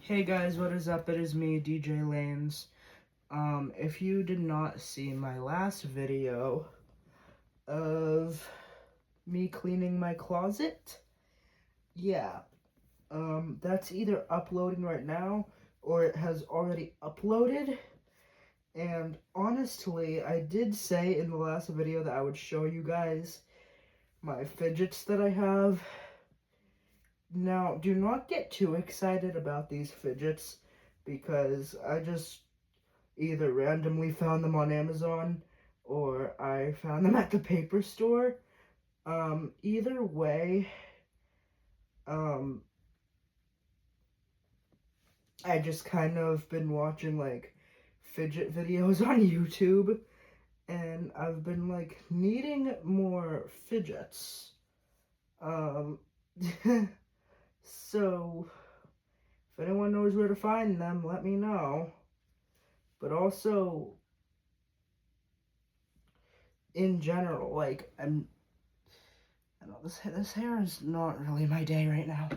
Hey guys, what is up? It is me, DJ Lanes. If you did not see my last video of me cleaning my closet, yeah, that's either uploading right now or it has already uploaded. And honestly, I did say in the last video that I would show you guys my fidgets that I have. Now, do not get too excited about these fidgets because I just either randomly found them on Amazon or I found them at the paper store. Either way, I just kind of been watching like fidget videos on YouTube and I've been like needing more fidgets. So if anyone knows where to find them, let me know. But also, in general, like, I know this hair is not really my day right now.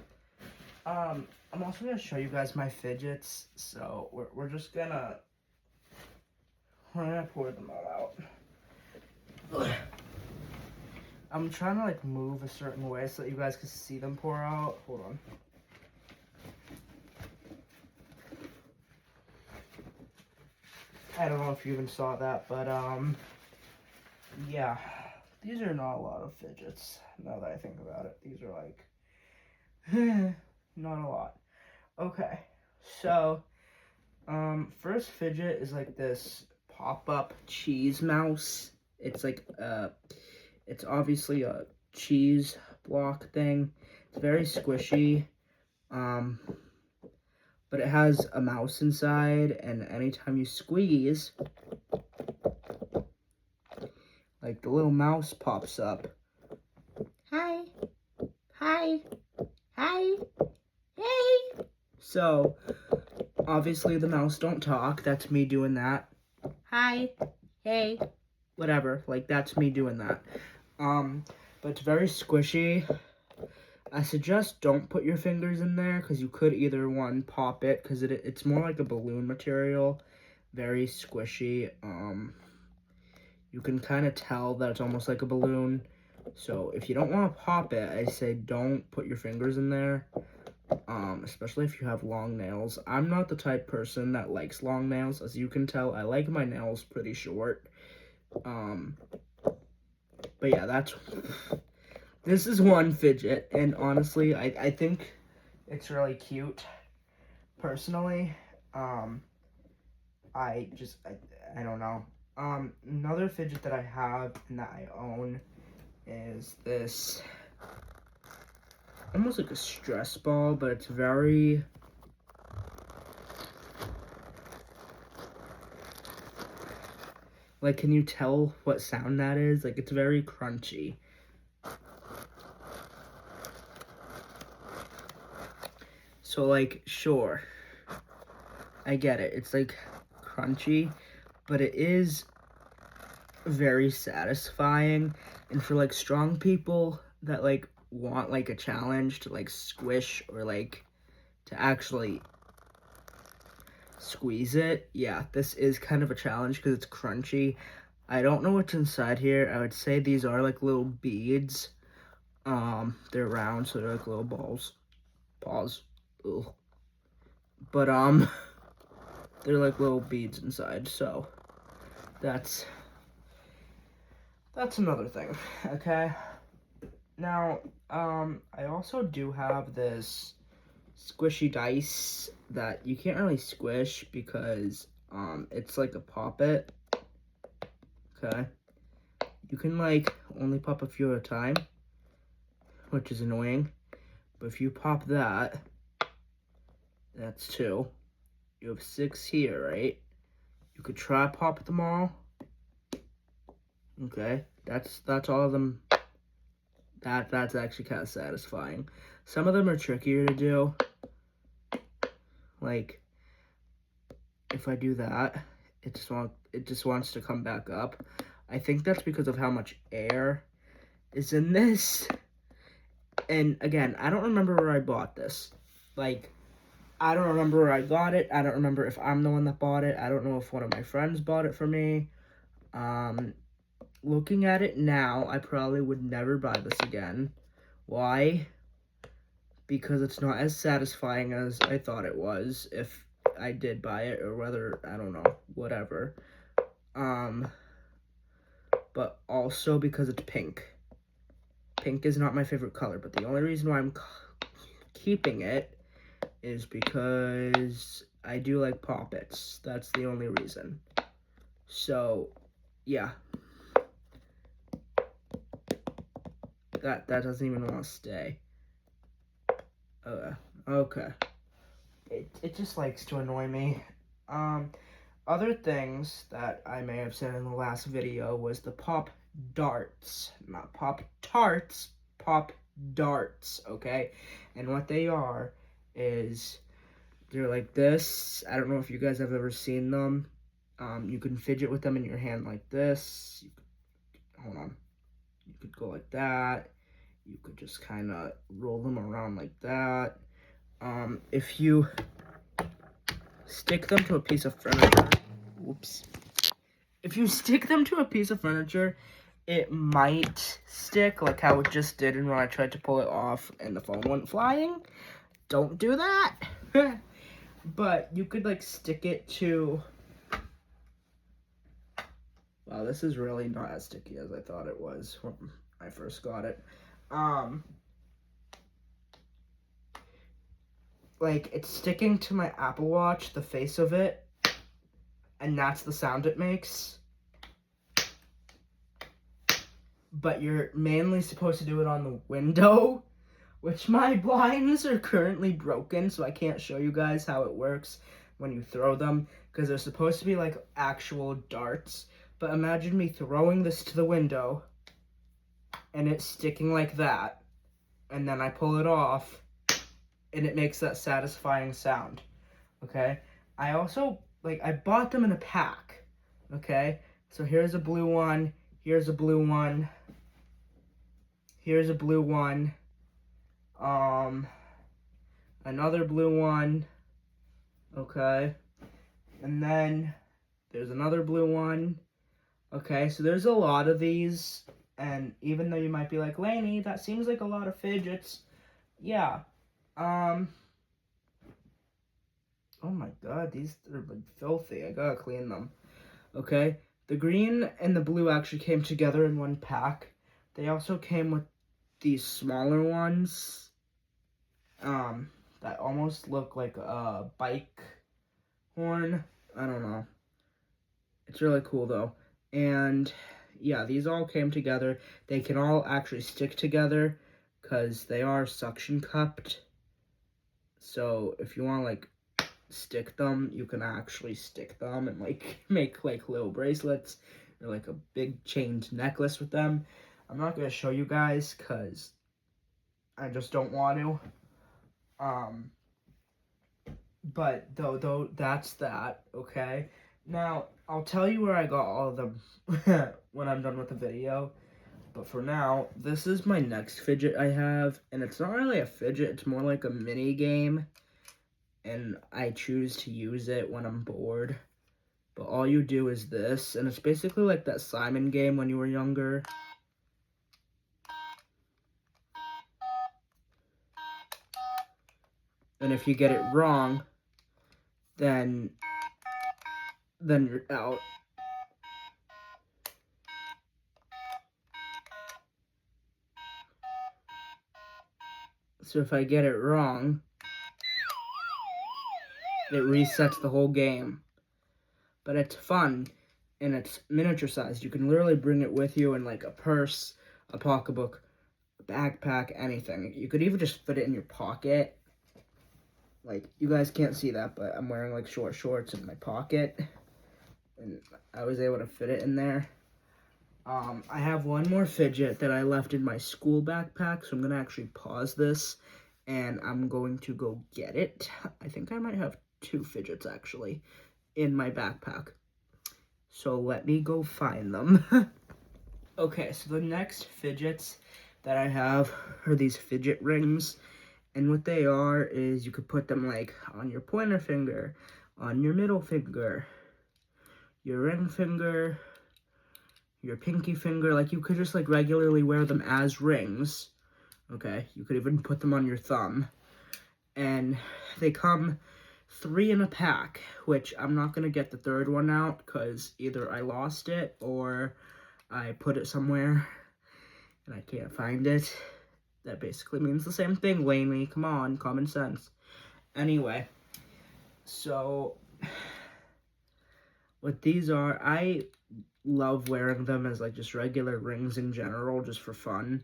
I'm also gonna show you guys my fidgets, so we're just gonna pour them all out. I'm trying to like move a certain way so that you guys can see them pour out. Hold on. I don't know if you even saw that, but yeah, these are not a lot of fidgets. Now that I think about it, these are like not a lot. Okay, so first fidget is like this pop-up cheese mouse. It's like it's obviously a cheese block thing. It's very squishy, but it has a mouse inside, and anytime you squeeze, like the little mouse pops up. Hi, hi, hi, hey. So obviously the mouse don't talk. That's me doing that. Hi, hey, whatever. Like that's me doing that. But it's very squishy. I suggest don't put your fingers in there because you could either one pop it because it's more like a balloon material, very squishy. You can kind of tell that it's almost like a balloon. So if you don't want to pop it, I say don't put your fingers in there. Especially if you have long nails. I'm not the type person that likes long nails. As you can tell, I like my nails pretty short. But yeah, this is one fidget, and honestly, I think it's really cute, personally. I don't know. Another fidget that I have and that I own is this, almost like a stress ball, but it's very, like, can you tell what sound that is? Like, it's very crunchy. So, like, sure, I get it. It's, like, crunchy, but it is very satisfying. And for, like, strong people that, like, want, like, a challenge to, like, squish or, like, to actually squeeze it, yeah, this is kind of a challenge because it's crunchy. I don't know what's inside here. I would say these are, like, little beads. They're round, so they're, like, little balls. Paws. Ugh. But, they're like little beads inside, so that's another thing, okay? Now, I also do have this squishy dice that you can't really squish because, it's like a pop-it, okay? You can, like, only pop a few at a time, which is annoying, but if you pop that, that's 2. You have 6 here, right? You could try pop them all. Okay, that's all of them. That's actually kind of satisfying. Some of them are trickier to do. Like, if I do that, it just wants to come back up. I think that's because of how much air is in this. And again, I don't remember where I bought this. Like, I don't remember where I got it. I don't remember if I'm the one that bought it. I don't know if one of my friends bought it for me. Looking at it now, I probably would never buy this again. Why? Because it's not as satisfying as I thought it was if I did buy it, or whether, I don't know, whatever. But also because it's pink. Pink is not my favorite color, but the only reason why I'm keeping it is because I do like Poppets. That's the only reason. So, yeah. That doesn't even want to stay. Okay. It just likes to annoy me. Other things that I may have said in the last video was the Pop Darts. Not Pop Tarts, Pop Darts, okay? And what they are is they're like this. I don't know if you guys have ever seen them. You can fidget with them in your hand like this. Hold on. You could go like that. You could just kind of roll them around like that. If you stick them to a piece of furniture, whoops. If you stick them to a piece of furniture, it might stick, like how it just did when I tried to pull it off and the phone went flying. Don't do that. But you could like stick it to... Wow, this is really not as sticky as I thought it was when I first got it. Like, it's sticking to my Apple Watch, the face of it, and that's the sound it makes. But you're mainly supposed to do it on the window, which my blinds are currently broken, so I can't show you guys how it works when you throw them, because they're supposed to be like actual darts. But imagine me throwing this to the window, and it's sticking like that, and then I pull it off, and it makes that satisfying sound, okay? I also, I bought them in a pack, okay? So here's a blue one, here's a blue one, here's a blue one, another blue one, okay? And then there's another blue one, okay? So there's a lot of these, and even though you might be like, Lainey, that seems like a lot of fidgets, yeah. Oh my god, these are like filthy. I gotta clean them. Okay, the green and the blue actually came together in one pack. They also came with these smaller ones, that almost look like a bike horn. I don't know. It's really cool though. And yeah, these all came together. They can all actually stick together because they are suction cupped. So if you want to like stick them, you can actually stick them and like make like little bracelets or like a big chained necklace with them. I'm not gonna show you guys because I just don't want to. But though that's that, okay? Now I'll tell you where I got all of them when I'm done with the video. But for now, this is my next fidget I have, and it's not really a fidget, it's more like a mini game. And I choose to use it when I'm bored. But all you do is this, and it's basically like that Simon game when you were younger. And if you get it wrong, then you're out. So if I get it wrong, it resets the whole game. But it's fun, and it's miniature sized. You can literally bring it with you in like a purse, a pocketbook, a backpack, anything. You could even just fit it in your pocket. Like, you guys can't see that, but I'm wearing like short shorts in my pocket, and I was able to fit it in there. I have one more fidget that I left in my school backpack, so I'm going to actually pause this, and I'm going to go get it. I think I might have 2 fidgets, actually, in my backpack. So let me go find them. Okay, so the next fidgets that I have are these fidget rings, And what they are is you could put them like on your pointer finger, on your middle finger, your ring finger, your pinky finger. Like you could just like regularly wear them as rings. Okay, you could even put them on your thumb. And they come 3 in a pack, which I'm not going to get the third one out because either I lost it or I put it somewhere and I can't find it. That basically means the same thing, Laney. Come on, common sense. Anyway, so what these are, I love wearing them as like just regular rings in general, just for fun.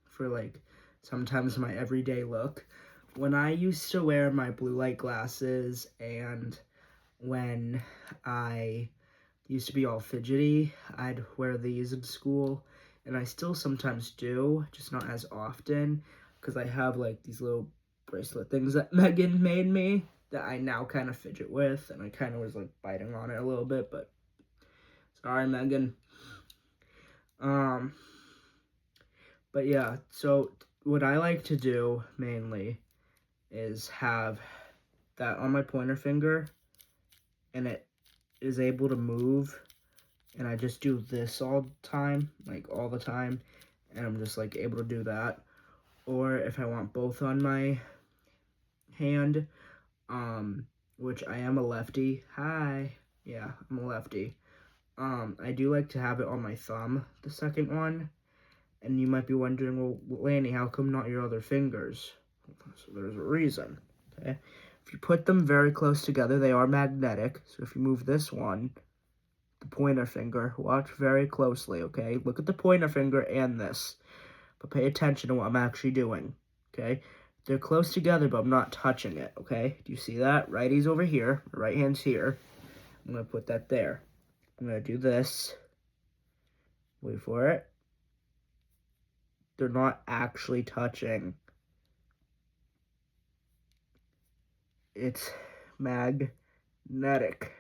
For like sometimes my everyday look. When I used to wear my blue light glasses and when I used to be all fidgety, I'd wear these in school, and I still sometimes do, just not as often, because I have like these little bracelet things that Megan made me that I now kind of fidget with, and I kind of was like biting on it a little bit, but sorry, Megan. But yeah, so what I like to do mainly is have that on my pointer finger, and it is able to move, and I just do this all the time, like all the time, and I'm just like able to do that. Or if I want both on my hand, which I am a lefty. Hi. Yeah, I'm a lefty. I do like to have it on my thumb, the second one. And you might be wondering, well, Lanny, how come not your other fingers? So there's a reason, okay? If you put them very close together, they are magnetic. So if you move this one, the pointer finger, watch very closely, okay? Look at the pointer finger and this, but pay attention to what I'm actually doing, okay? They're close together, but I'm not touching it, okay? Do you see that? Righty's over here, right hand's here. I'm going to put that there. I'm going to do this. Wait for it. They're not actually touching. It's magnetic.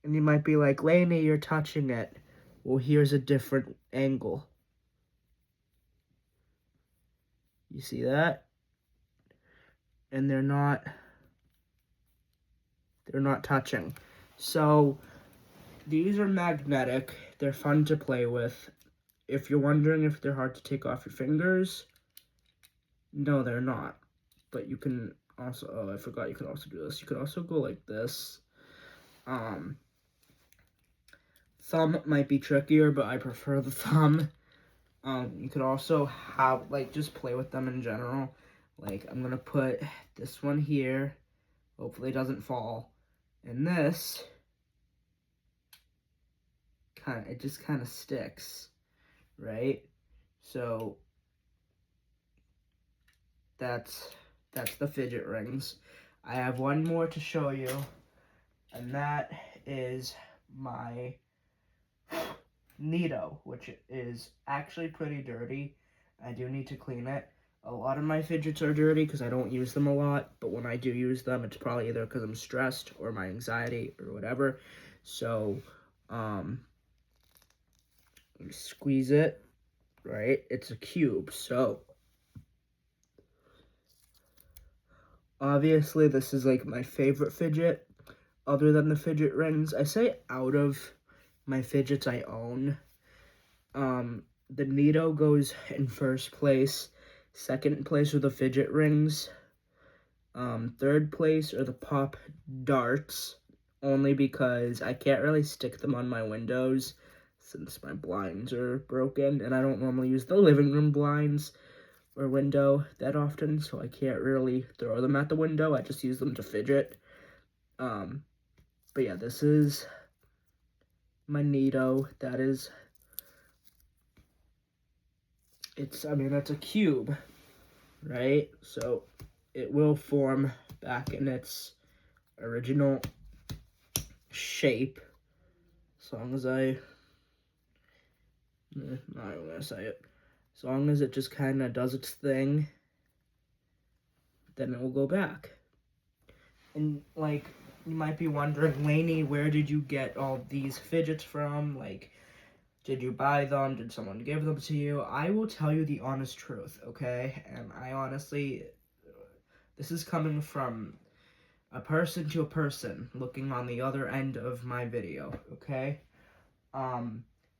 And you might be like, Lainey, you're touching it. Well, here's a different angle. You see that? And they're not touching. So these are magnetic. They're fun to play with. If you're wondering if they're hard to take off your fingers, no, they're not. But you can also, oh, I forgot you can also do this. You can also go like this. Thumb might be trickier, but I prefer the thumb. You could also have, like, just play with them in general. Like, I'm going to put this one here. Hopefully it doesn't fall. And this, it just kind of sticks, right? So, that's the fidget rings. I have one more to show you, and that is my Neato, which is actually pretty dirty. I do need to clean it. A lot of my fidgets are dirty because I don't use them a lot, but when I do use them, it's probably either because I'm stressed or my anxiety or whatever. So, squeeze it, right? It's a cube, so obviously this is like my favorite fidget other than the fidget rings. I say out of my fidgets I own, the Neato goes in first place. Second place are the fidget rings. Third place are the pop darts, only because I can't really stick them on my windows since my blinds are broken, and I don't normally use the living room blinds or window that often, so I can't really throw them at the window. I just use them to fidget. But yeah, this is my Neato. That is, it's a cube, right? So it will form back in its original shape, as long as I'm not even gonna say it. As long as it just kind of does its thing, then it will go back. And like, you might be wondering, Lainey, where did you get all these fidgets from? Like, Did you buy them? Did someone give them to you? I will tell you the honest truth, okay? And I honestly, this is coming from a person to a person looking on the other end of my video, okay?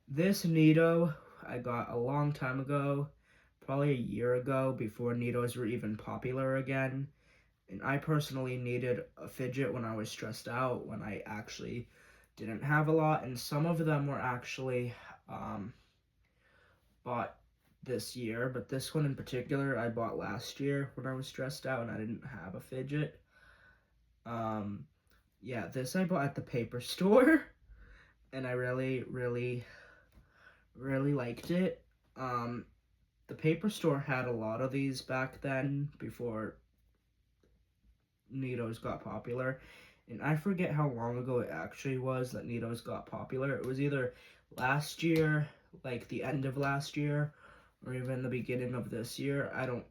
This Neato I got a long time ago, probably a year ago, before Neatos were even popular again. And I personally needed a fidget when I was stressed out, when I actually didn't have a lot, and some of them were actually bought this year, but this one in particular I bought last year when I was stressed out and I didn't have a fidget. Yeah, this I bought at the paper store, and I really, really, really liked it. The paper store had a lot of these back then, before Neatos got popular, and I forget how long ago it actually was that Neatos got popular. It was either last year, like the end of last year, or even the beginning of this year. I don't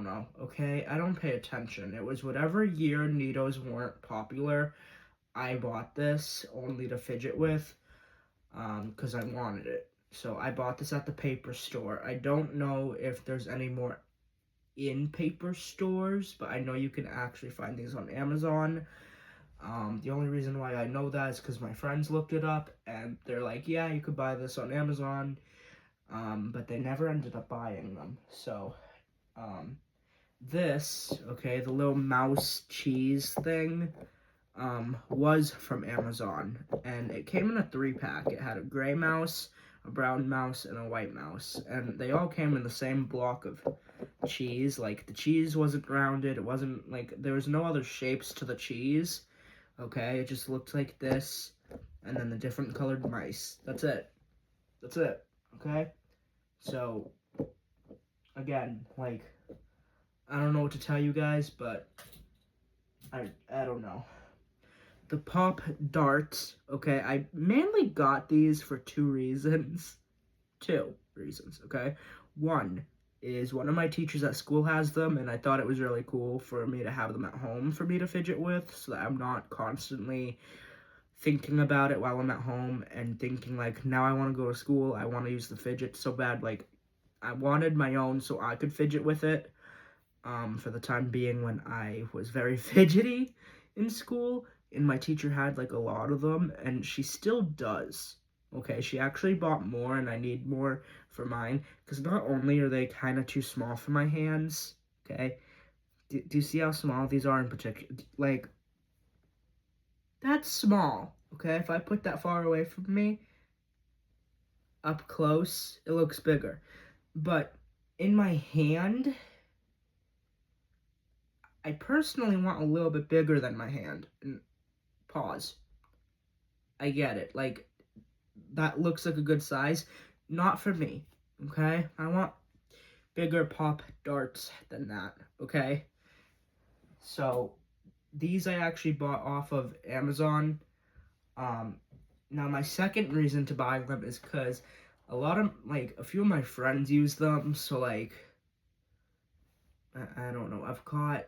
know, okay? I don't pay attention. It was whatever year Neatos weren't popular, I bought this only to fidget with, because I wanted it. So I bought this at the paper store. I don't know if there's any more in paper stores, but I know you can actually find these on Amazon. The only reason why I know that is because my friends looked it up, and they're like, yeah, you could buy this on Amazon, but they never ended up buying them. So, this, okay, the little mouse cheese thing, was from Amazon, and it came in a 3-pack. It had a gray mouse, a brown mouse, and a white mouse, and they all came in the same block of cheese. Like, the cheese wasn't rounded, it wasn't, like, there was no other shapes to the cheese, okay? It just looked like this, and then the different colored mice. That's it. That's it, okay? So, again, like, I don't know what to tell you guys, but I don't know. The pop darts, okay, I mainly got these for 2 reasons. 2 reasons, okay? One is one of my teachers at school has them, and I thought it was really cool for me to have them at home for me to fidget with, so that I'm not constantly thinking about it while I'm at home and thinking, like, now I want to go to school, I want to use the fidget so bad. Like, I wanted my own so I could fidget with it, for the time being when I was very fidgety in school, and my teacher had like a lot of them, and she still does. Okay, she actually bought more, and I need more for mine, because not only are they kind of too small for my hands, okay, do you see how small these are in particular? Like, that's small, okay? If I put that far away from me, up close, it looks bigger. But in my hand, I personally want a little bit bigger than my hand. And pause. I get it. Like, that looks like a good size. Not for me, okay? I want bigger pop darts than that, okay? So, these I actually bought off of Amazon. Now my second reason to buy them is because a few of my friends use them, so, like, I don't know, I've got,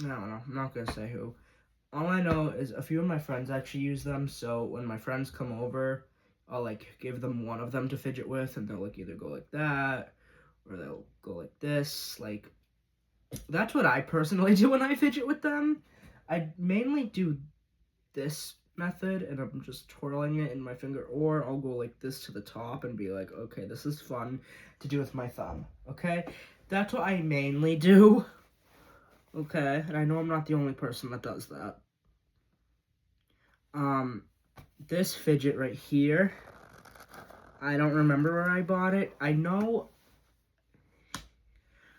I don't know, I'm not gonna say who. All I know is a few of my friends actually use them, so when my friends come over, I'll, like, give them one of them to fidget with, and they'll, like, either go like that, or they'll go like this. Like, that's what I personally do when I fidget with them. I mainly do this method, and I'm just twirling it in my finger, or I'll go like this to the top and be like, okay, this is fun to do with my thumb, okay? That's what I mainly do, okay? And I know I'm not the only person that does that. This fidget right here, I don't remember where I bought it. I know,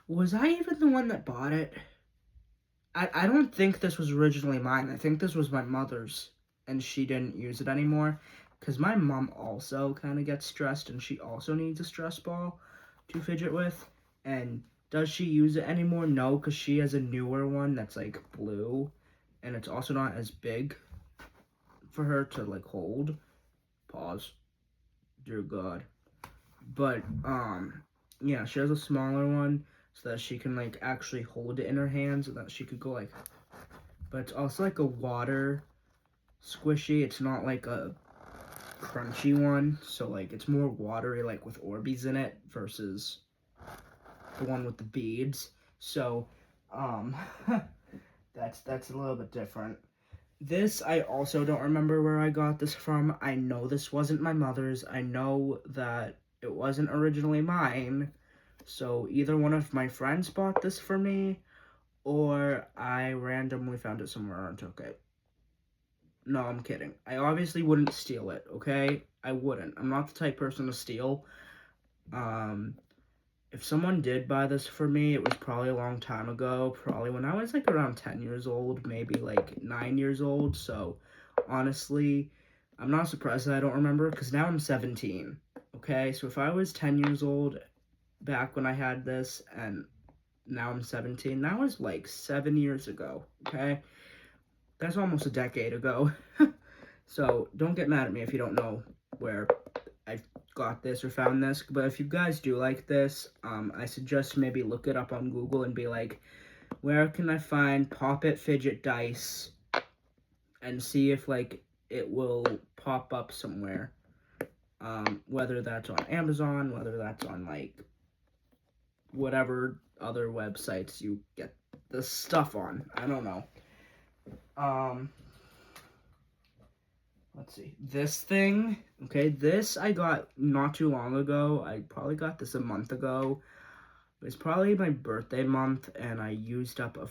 was I even the one that bought it? I don't think this was originally mine. I think this was my mother's, and she didn't use it anymore, because my mom also kind of gets stressed, and she also needs a stress ball to fidget with. And does she use it anymore? No, because she has a newer one that's, like, blue, and it's also not as big for her to, like, hold. Pause. Dear God. But, yeah, she has a smaller one, so that she can, like, actually hold it in her hands, so that she could go, like, but it's also like a water squishy. It's not like a crunchy one. So, like, it's more watery, like with Orbeez in it versus the one with the beads. So, um, that's a little bit different. This, I also don't remember where I got this from. I know this wasn't my mother's. I know that it wasn't originally mine. So either one of my friends bought this for me, or I randomly found it somewhere and took it. No, I'm kidding. I obviously wouldn't steal it, okay? I wouldn't. I'm not the type person to steal. Um, if someone did buy this for me, it was probably a long time ago. Probably when I was like around 10 years old, maybe like 9 years old. So honestly, I'm not surprised that I don't remember because now I'm 17. Okay, so if I was 10 years old back when I had this and now I'm 17, that was like 7 years ago. Okay, that's almost a decade ago. So don't get mad at me if you don't know where I got this or found this, but if you guys do like this, I suggest maybe look it up on Google and be like, where can I find Pop It Fidget Dice, and see if like it will pop up somewhere, whether that's on Amazon, whether that's on like whatever other websites you get the stuff on. I don't know. Let's see. This thing, okay, this I got not too long ago. I probably got this a month ago. It's probably my birthday month, and I used up a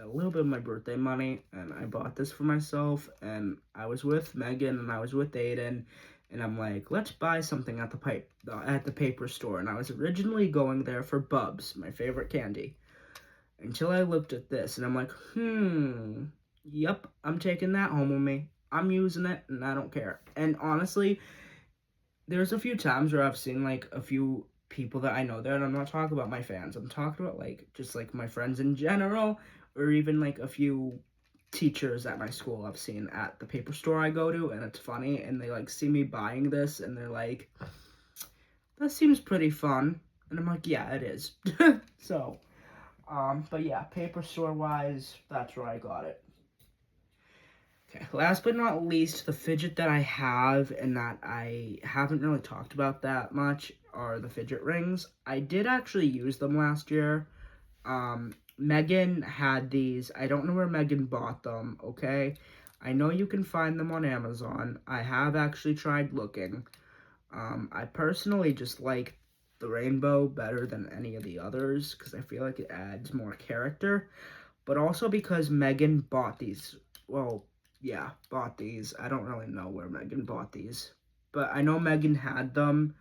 little bit of my birthday money, and I bought this for myself, and I was with Megan, and I was with Aiden, and I'm like, let's buy something at the paper store, and I was originally going there for Bubs, my favorite candy, until I looked at this, and I'm like, yep, I'm taking that home with me. I'm using it, and I don't care. And honestly, there's a few times where I've seen like a few people that I know there, and I'm not talking about my fans. I'm talking about like just like my friends in general, or even like a few teachers at my school I've seen at the paper store I go to, and it's funny, and they like see me buying this, and they're like, "That seems pretty fun," and I'm like, "Yeah, it is." So, but yeah, paper store wise, that's where I got it. Okay, last but not least, the fidget that I have and that I haven't really talked about that much are the fidget rings. I did actually use them last year. Megan had these. I don't know where Megan bought them, okay? I know you can find them on Amazon. I have actually tried looking. I personally just like the rainbow better than any of the others because I feel like it adds more character. But also because Megan bought these. Well, yeah, bought these. I don't really know where Megan bought these. But I know Megan had them,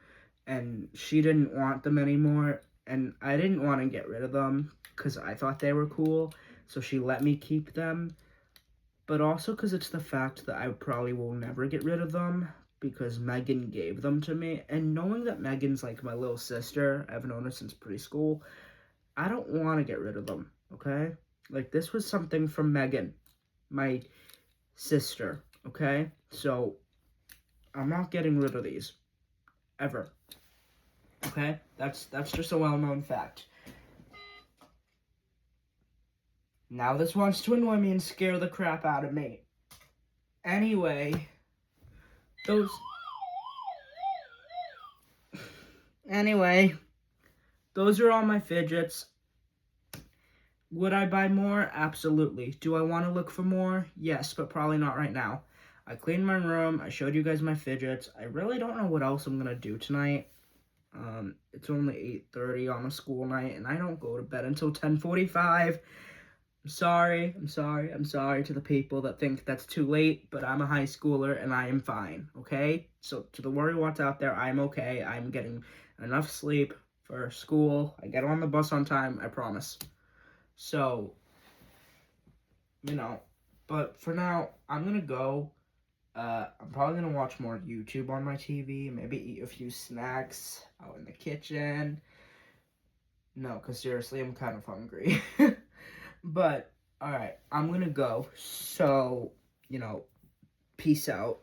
and she didn't want them anymore. And I didn't want to get rid of them because I thought they were cool. So she let me keep them. But also because it's the fact that I probably will never get rid of them because Megan gave them to me. And knowing that Megan's like my little sister, I've known her since preschool, I don't want to get rid of them, okay? Like, this was something from Megan, my sister, okay? So, I'm not getting rid of these. Ever. Okay? That's just a well-known fact. Now this wants to annoy me and scare the crap out of me. Anyway, those... Anyway, those are all my fidgets. Would I buy more? Absolutely. Do I want to look for more? Yes, but probably not right now. I cleaned my room. I showed you guys my fidgets. I really don't know what else I'm going to do tonight. It's only 8:30 on a school night, and I don't go to bed until 10:45. I'm sorry to the people that think that's too late, but I'm a high schooler, and I am fine, okay? So, to the worry what's out there, I'm okay. I'm getting enough sleep for school. I get on the bus on time, I promise. So, but for now, I'm gonna go. I'm probably gonna watch more YouTube on my TV, maybe eat a few snacks out in the kitchen. No, because seriously, I'm kind of hungry. But, alright, I'm gonna go. So, peace out.